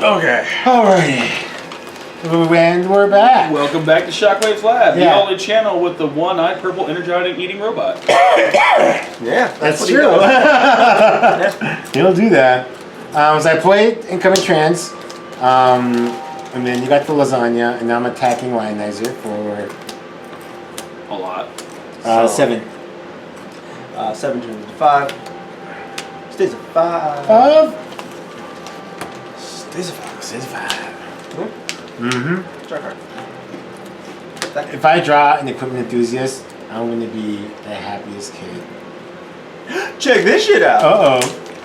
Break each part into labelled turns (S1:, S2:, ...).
S1: Okay.
S2: Alrighty. And we're back.
S1: Welcome back to Shockwaves Lab,
S2: Yeah.
S1: the only channel with the one-eyed purple energizing eating robot.
S3: Yeah,
S2: That's true. He'll do that. So I played Incoming Trans, and then you got the lasagna, and now I'm attacking Lionizer for
S1: A lot.
S2: 7.
S3: 7 turns to 5. Stays at 5.
S2: Stays a 5. Stays a 5.
S3: Mm-hmm. Draw card.
S2: If I draw an equipment enthusiast, I'm gonna be the happiest kid.
S3: Check this shit out.
S2: Uh-oh.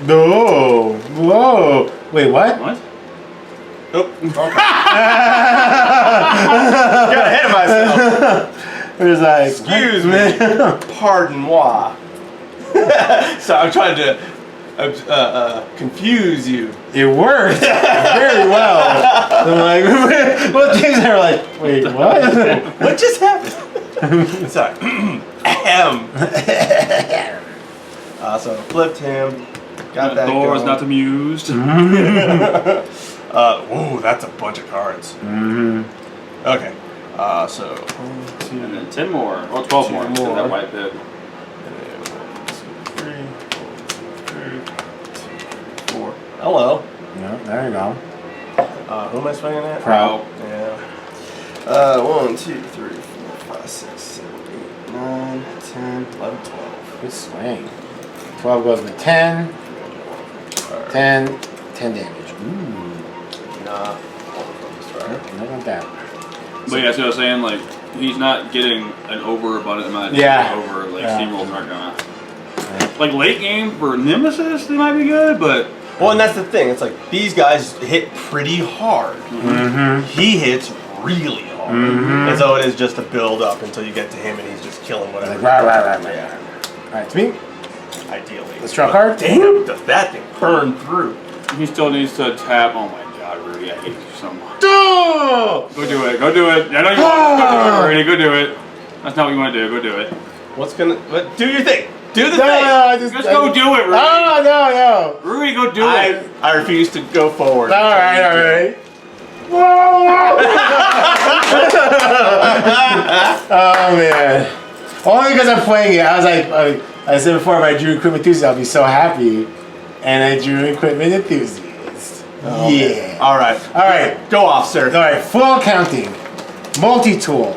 S2: No. Whoa. Wait, what?
S1: What?
S3: Oh. Okay. Got ahead of myself.
S2: It was like,
S3: Excuse me. Pardon moi. So I'm trying to confuse you.
S2: It worked very well. I'm like, what things are like, wait, what?
S3: What just happened? Sorry. So flipped him. Got that
S1: Thor is
S3: going.
S1: not amused.
S3: Whoa, that's a bunch of cards.
S2: Mm-hmm.
S3: Okay. So 1, 2,
S1: And then 10 more. Or 12 more.
S3: Two more.
S1: That white bit.
S3: 4. Hello.
S2: Yeah, there you go.
S3: Who am I swinging at?
S2: Proud.
S3: Yeah. 1, 2, 3, 4, 5, 6, 7, 8, 9, 10, 11, 12.
S2: Good swing. 12 goes to 10. 10 damage. Ooh.
S3: Nah.
S2: Not like that.
S1: But yeah, see what I was saying? Like, he's not getting an overabundant amount of over, like, steamrolls aren't gonna. Like, late game for Nemesis, they might be good, but.
S3: Well, and that's the thing. It's like these guys hit pretty hard.
S2: Mm-hmm.
S3: He hits really hard.
S2: Mm-hmm.
S3: And so it is just a build up until you get to him and he's just killing whatever.
S2: Like, right.
S3: Yeah.
S2: Alright, to me.
S3: Ideally.
S2: Let's draw a card.
S3: Damn, does that thing burn through?
S1: He still needs to tap. Oh my god, Rudy, I hate you so much.
S2: Oh!
S1: Go do it. Go do it. I know you want to. Go do it, Rudy. Go do it. That's not what you want to do. Go do it.
S3: Do your thing. Do the thing.
S2: I
S1: Just go do it, Rudy.
S2: Oh, no.
S1: Rudy, go do it.
S3: I refuse to go forward.
S2: Alright. Whoa! Oh, man. Only because I'm playing it. I was like, I said before, if I drew Equipment Enthusiast, I'll be so happy. And I drew Equipment Enthusiast.
S3: Oh,
S2: yeah.
S3: man. All right. Go off, sir.
S2: All right, full counting. Multi-tool.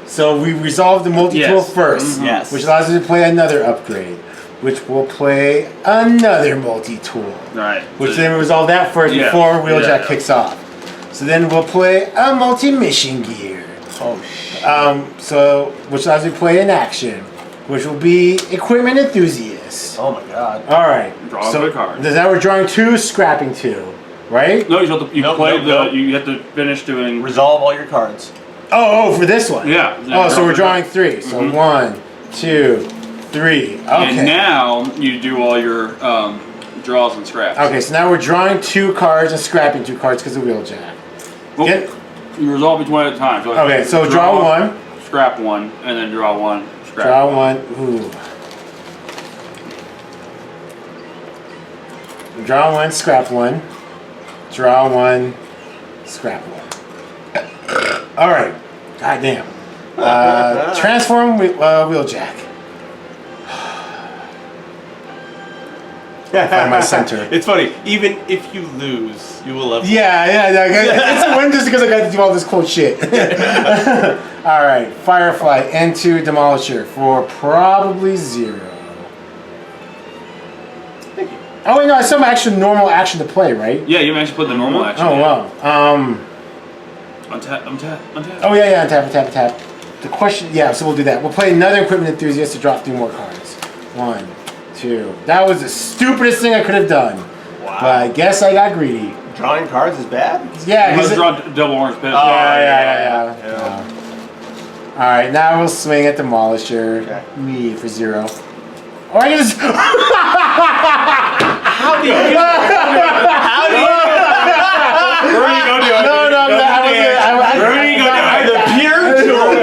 S2: So we resolved the multi-tool first.
S3: Mm-hmm. Yes.
S2: Which allows us to play another upgrade. Which will play another multi-tool.
S1: Alright.
S2: Which then we resolve that first before Wheeljack kicks off. So then we'll play a multi-mission gear.
S3: Oh, shit.
S2: Which allows you to play an action. Which will be Equipment Enthusiast.
S3: Oh, my God.
S2: Alright.
S1: Draw a card.
S2: Now we're drawing 2, scrapping 2. Right?
S1: No, you have to finish doing.
S3: Resolve all your cards.
S2: Oh, for this one.
S1: Yeah.
S2: Oh, so we're drawing 3. So 1, 2, 3. Okay.
S1: And now you do all your draws and scraps.
S2: Okay, so now we're drawing 2 cards and scrapping 2 cards because of Wheeljack.
S1: Well, you resolve each one at a time. So
S2: Okay, so draw 1.
S1: Scrap 1, and then draw 1. Scrap
S2: Draw 1. Ooh. Draw 1, scrap 1. Draw 1, scrap 1. Alright. God damn. Transform Wheeljack. Find my center.
S3: It's funny. Even if you lose, you will love.
S2: Yeah. It's a win just because I got to do all this cool shit. Alright. Firefly into Demolisher for probably 0.
S3: Thank you.
S2: Oh, wait, no, it's some actual normal action to play, right?
S1: Yeah, you actually put the normal action.
S2: Oh, wow.
S1: Untap.
S2: Oh, yeah, untap. The question, so we'll do that. We'll play another Equipment Enthusiast to drop 3 more cards. 1, 2. That was the stupidest thing I could have done.
S3: Wow.
S2: But I guess I got greedy.
S3: Drawing cards is bad?
S2: Yeah,
S1: You must draw double orange pips.
S2: Yeah. Alright, now we'll swing at Demolisher.
S3: Okay.
S2: Me for 0. Or I can just...
S3: How do you do
S1: Rudy, go do it.
S2: No,
S1: Rudy, go do it.
S3: The pure joy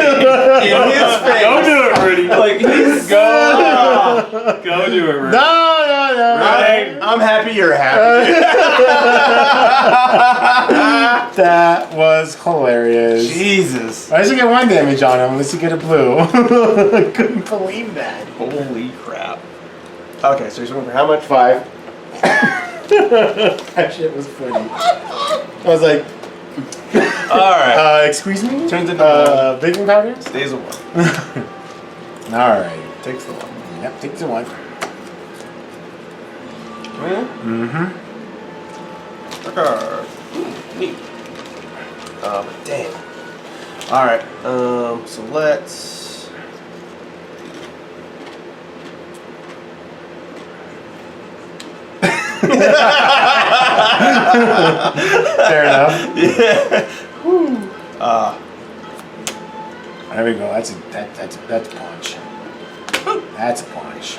S3: in his face.
S1: Go do it, Rudy.
S3: Like, he's
S1: Go do it, Rudy.
S2: No.
S3: I'm happy you're happy.
S2: That was hilarious.
S3: Jesus.
S2: I should get 1 damage on him unless you get a blue. I couldn't believe that.
S3: Holy crap. Okay, so you're swinging for how much?
S2: 5. That shit was funny. I was like,
S3: Alright.
S2: excuse me?
S3: Turns into
S2: baking powder?
S3: stays a 1.
S2: Alright.
S3: Takes the 1.
S2: Yep, takes a 1.
S3: Mm-hmm. Okay. Neat. But damn. Alright, so let's...
S2: Fair enough.
S3: Yeah. Whew.
S2: There we go. That's a punch. That's a punch.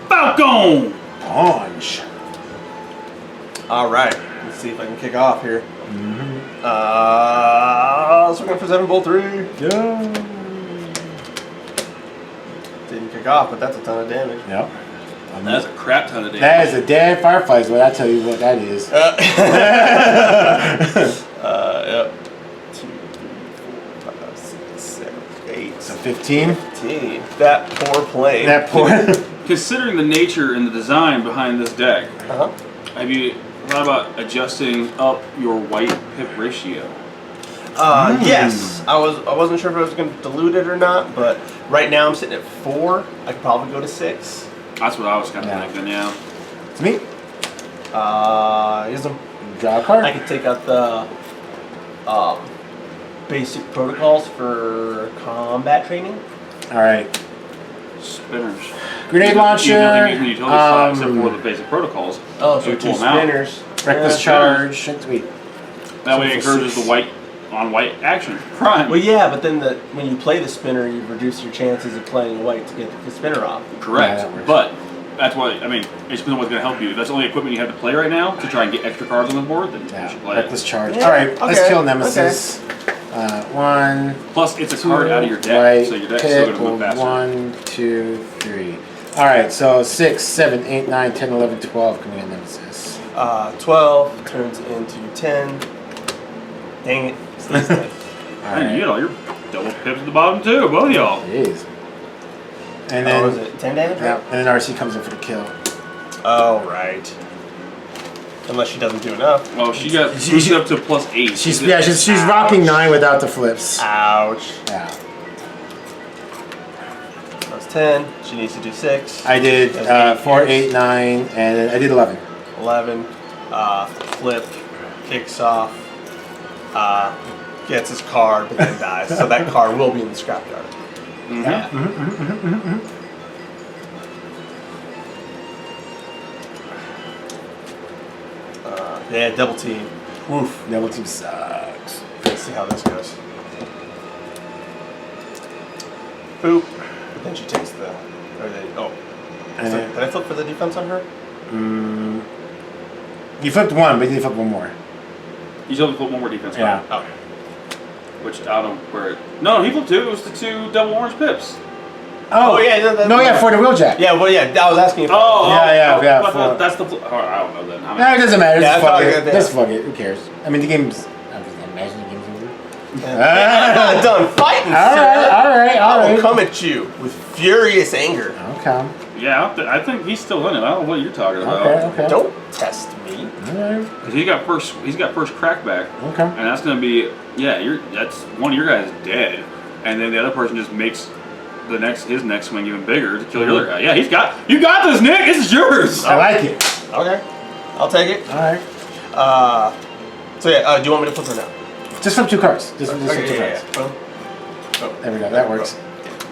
S1: Falcon!
S2: Punch.
S3: Alright, let's see if I can kick off here. Swinging for 7 bolt 3.
S2: Yeah.
S3: Didn't kick off, but that's a ton of damage.
S2: Yep.
S1: That's a crap ton of damage.
S2: That is a dead firefly is what I tell you what that is.
S3: Yep. 2, 3, 4, 5, 6, 7, 8.
S2: So 15.
S3: 15. That poor plane.
S2: That poor.
S1: Considering the nature and the design behind this deck,
S3: Uh-huh.
S1: have you thought about adjusting up your white pip ratio?
S3: Yes. I wasn't sure if I was going to dilute it or not, but right now I'm sitting at 4. I could probably go to 6.
S1: That's what I was kind of thinking, yeah.
S2: It's me.
S3: Here's them.
S2: Draw a card.
S3: I could take out the basic protocols for combat training.
S2: Alright.
S1: Spinners.
S2: Grenade
S1: You
S2: launcher.
S1: nothing you can utility slot except for the basic protocols.
S3: Oh, so
S1: You
S3: 2
S1: pull 'em out.
S3: spinners.
S2: Reckless charge. Sweet.
S1: That way it
S2: So
S1: encourages the white on white action. Prime.
S3: Well, yeah, but then when you play the spinner, you reduce your chances of playing white to get the spinner off.
S1: Correct.
S2: Yeah, that works.
S1: But that's why, I mean, it depends on what's going to help you. If that's the only equipment you have to play right now to try and get extra cards on the board, then you should play
S2: Reckless
S1: it.
S2: charge.
S3: Yeah,
S2: Alright, let's
S3: okay,
S2: kill Nemesis. 1.
S1: Plus, it's a card out of your deck,
S2: White
S1: so your deck's still going to move faster.
S2: 1, 2, 3. Alright, so 6, 7, 8, 9, 10, 11, 12 coming in Nemesis.
S3: 12 turns into 10. Dang it. Stays 10.
S1: And you get all your double pips at the bottom, too, both of y'all.
S2: Jeez. And
S3: What
S2: then,
S3: was it? 10 damage?
S2: yeah, and then RC comes in for the kill.
S3: Oh, right. Unless she doesn't do enough.
S1: Well, she got boosted up to plus 8.
S2: She's rocking 9 without the flips.
S3: Ouch.
S2: Yeah.
S3: That's 10. She needs to do 6.
S2: I did
S3: That's
S2: 4,
S3: 8
S2: 8, 9, and I did 11.
S3: 11. Flip. Kicks off. Gets his card, but then dies. So that card will be in the scrapyard.
S1: Mm-hmm.
S3: Yeah. Yeah, double team. Woof.
S2: Double team sucks.
S3: Let's see how this goes. Boop. But then she takes the. Or they, oh.
S2: And
S3: So,
S2: then-
S3: did I flip for the defense on her?
S2: You flipped 1, but you flipped 1 more.
S1: You still have to put one more defense
S2: Yeah.
S1: card. Oh. Which, I don't know where it... No, he flipped 2. It was the 2 double orange pips.
S3: Oh, yeah.
S2: No, yeah, for the wheeljack.
S3: Yeah, well, yeah, I was asking if.
S2: Yeah,
S1: but
S2: for-
S1: that's the... I don't know then.
S2: No, it doesn't matter.
S3: Yeah,
S2: Just
S3: I
S2: fuck
S3: thought
S2: it.
S3: it- yeah.
S2: Just fuck it. Who cares? I mean, the game's... I imagine the game's over.
S3: I'm not done fighting, sir.
S2: Alright.
S3: I will come at you with furious anger.
S2: Okay.
S1: Yeah, I think he's still in it. I don't know what you're talking about.
S2: Okay.
S3: Don't test me.
S2: Alright.
S1: Because he's got first crackback.
S2: Okay.
S1: And that's going to be... Yeah, that's one of your guys dead. And then the other person just makes his next swing even bigger to kill your other guy. Yeah, you got this, Nick. This is yours.
S2: I like it.
S3: Okay. I'll take it.
S2: Alright.
S3: So yeah, do you want me to flip her now?
S2: Just flip 2 cards. Just flip 2
S3: yeah.
S2: cards.
S3: Boom. Oh,
S2: There we go. That works.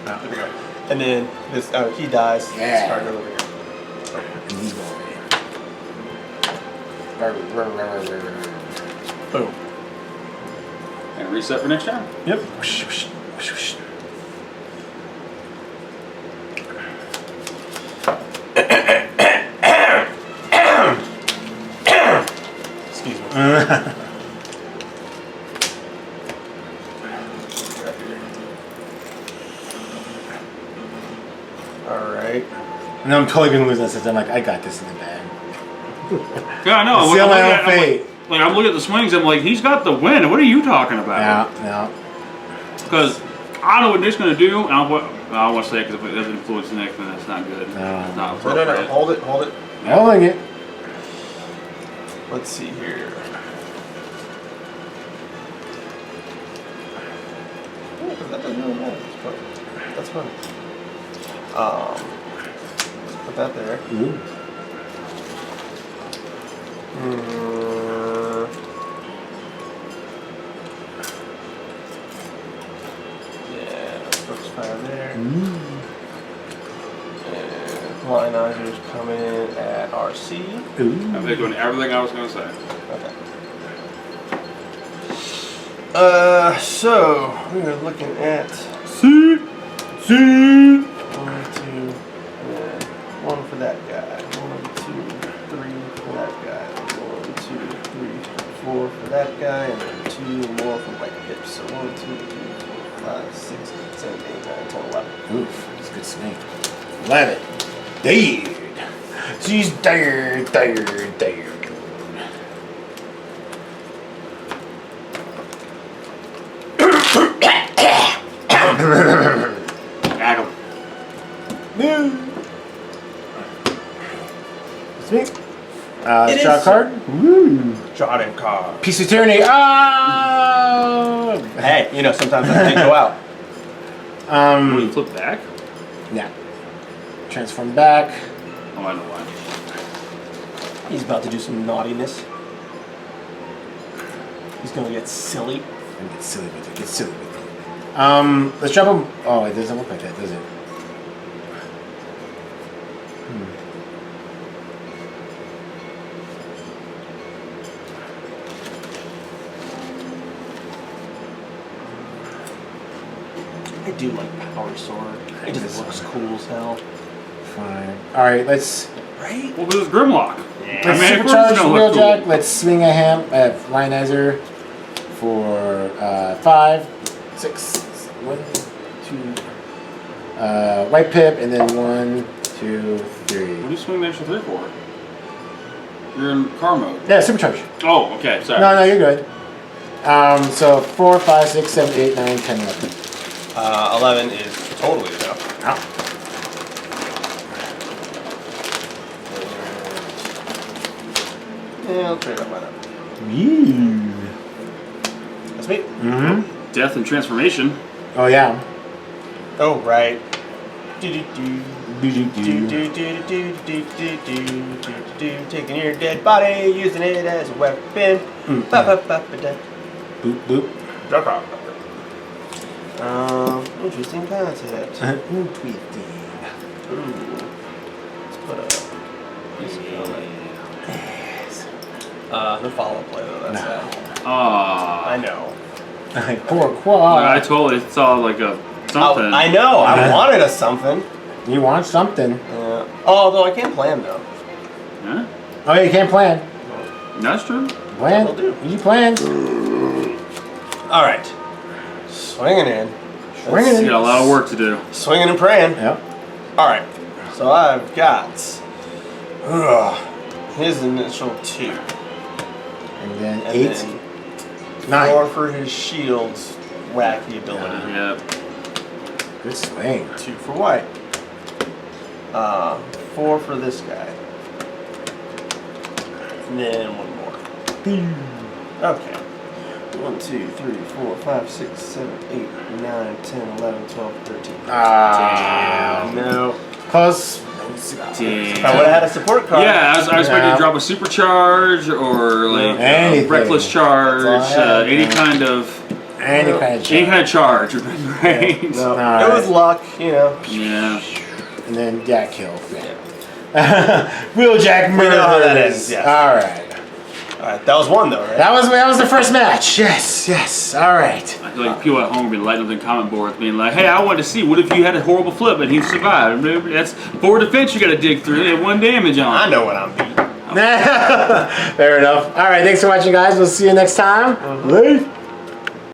S3: there we go. And then this, he dies.
S2: Yeah.
S3: This card goes over here.
S2: And he's going
S3: Boom.
S1: And reset for next turn.
S2: Yep.
S3: Excuse me. Alright.
S2: And I'm totally gonna lose this. I'm like, I got this in the bag.
S1: Yeah, I know.
S2: Seal my own fate.
S1: Like, I'm looking at the swings, I'm like, he's got the win. What are you talking about?
S2: Yeah.
S1: Because I know what Nick's going to do, and I don't want to say it because if it doesn't influence Nick, then that's not good.
S2: No.
S1: It's not
S3: No.
S1: appropriate.
S3: Hold it.
S2: Holding it.
S3: Let's see here. Oh, that doesn't really matter. That's funny. Let's put that there.
S2: Ooh.
S3: Yeah, Brooks fire there. And Lionizer's coming in at RC.
S2: Ooh.
S1: I'm doing everything I was going to say.
S3: Okay. So we're looking at
S2: See.
S3: 1, 2, and 1 for that guy. 1, 2, 3 for that guy. 1, 2, 3, 4 for that guy, and then 2 more for White Pips. So 1, 2, 3, 4, 5, 6, 7, 8, 9, 10, 11.
S2: Oof, that's a good swing. 11. Dead. She's dead.
S1: Gag him.
S2: Sweet.
S3: It
S2: Draw
S3: is.
S2: card. Woo.
S3: Jordan card.
S2: Piece of tyranny. Oh.
S3: Hey, you know, sometimes that can go out.
S1: Will you flip back?
S2: Yeah. Transform back.
S1: Oh, I know why.
S3: He's about to do some naughtiness. He's gonna get silly.
S2: And get silly with it. Let's drop him. Oh, it doesn't look like that, does it?
S3: I do like Power Sword. It just looks cool as hell.
S2: Fine. Alright, let's
S3: Right?
S1: Well, because it's Grimlock.
S3: Yeah.
S1: I mean, of course
S2: supercharge
S1: it's gonna look
S2: Wheeljack.
S1: cool.
S2: Let's swing a ham at Lionizer for 5, 6, 1, 2. White Pip, and then 1, 2, 3.
S1: What do you swing the extra 3 for? You're in car mode.
S2: Yeah, supercharge.
S1: Oh, okay, sorry.
S2: No, you're good. So 4, 5, 6, 7, 8, 9, 10, 11.
S3: 11 is totally enough.
S2: Ow.
S3: Yeah, I'll trade up my number. That's me.
S2: Mm-hmm.
S1: Death and transformation.
S2: Oh, yeah.
S3: Oh, right. Do-do-do.
S2: Do-do-do.
S3: Taking your dead body, using it as a weapon. Ba-ba-ba-ba-da.
S2: Boop, boop.
S3: Draw card. Interesting concept.
S2: Tweeting.
S3: Let's put a piece of color. No follow-up play though, that's sad. I know.
S2: Poor quad.
S1: I totally saw like a something.
S3: I know, I wanted a something.
S2: You want something.
S3: Yeah. Although I can't plan though.
S1: Huh?
S2: Oh, yeah, you can't plan.
S1: That's true.
S2: Plan.
S3: Will do.
S2: You plan.
S3: Alright. Swinging in.
S2: Swinging
S1: You
S2: in.
S1: got a lot of work to do.
S3: Swinging and praying.
S2: Yep.
S3: Alright. So I've got his initial 2.
S2: And then
S3: And
S2: 8,
S3: then
S2: 9.
S3: 4 for his shield's wacky ability.
S1: Yep.
S2: Good swing.
S3: 2 for white. 4 for this guy. And then 1 more. Okay. 1, 2, 3, 4, 5, 6, 7, 8, 9, 10, 11, 12, 13. No.
S2: Close.
S3: If I would have had a support card.
S1: Yeah, I was expecting
S2: Yeah.
S1: to drop a supercharge or like
S2: Anything.
S1: reckless charge,
S2: That's all I had,
S1: any
S2: man.
S1: kind of
S2: Any kind of
S1: charge would be great.
S3: No.
S2: Alright.
S3: It was luck, you know.
S1: Yeah.
S2: And then kill. Wheeljack
S3: We know how that
S2: murders.
S3: ends, yes.
S2: Alright.
S3: Alright, that was 1 though, right?
S2: That was the first match. Yes. Alright.
S1: I feel like people at home would be lighting up the comment boards being like, hey, I wanted to see, what if you had a horrible flip and he survived? That's 4 defense you got to dig through. They have 1 damage on.
S3: I know what I'm beating.
S2: Fair enough. Alright, thanks for watching, guys. We'll see you next time. Later.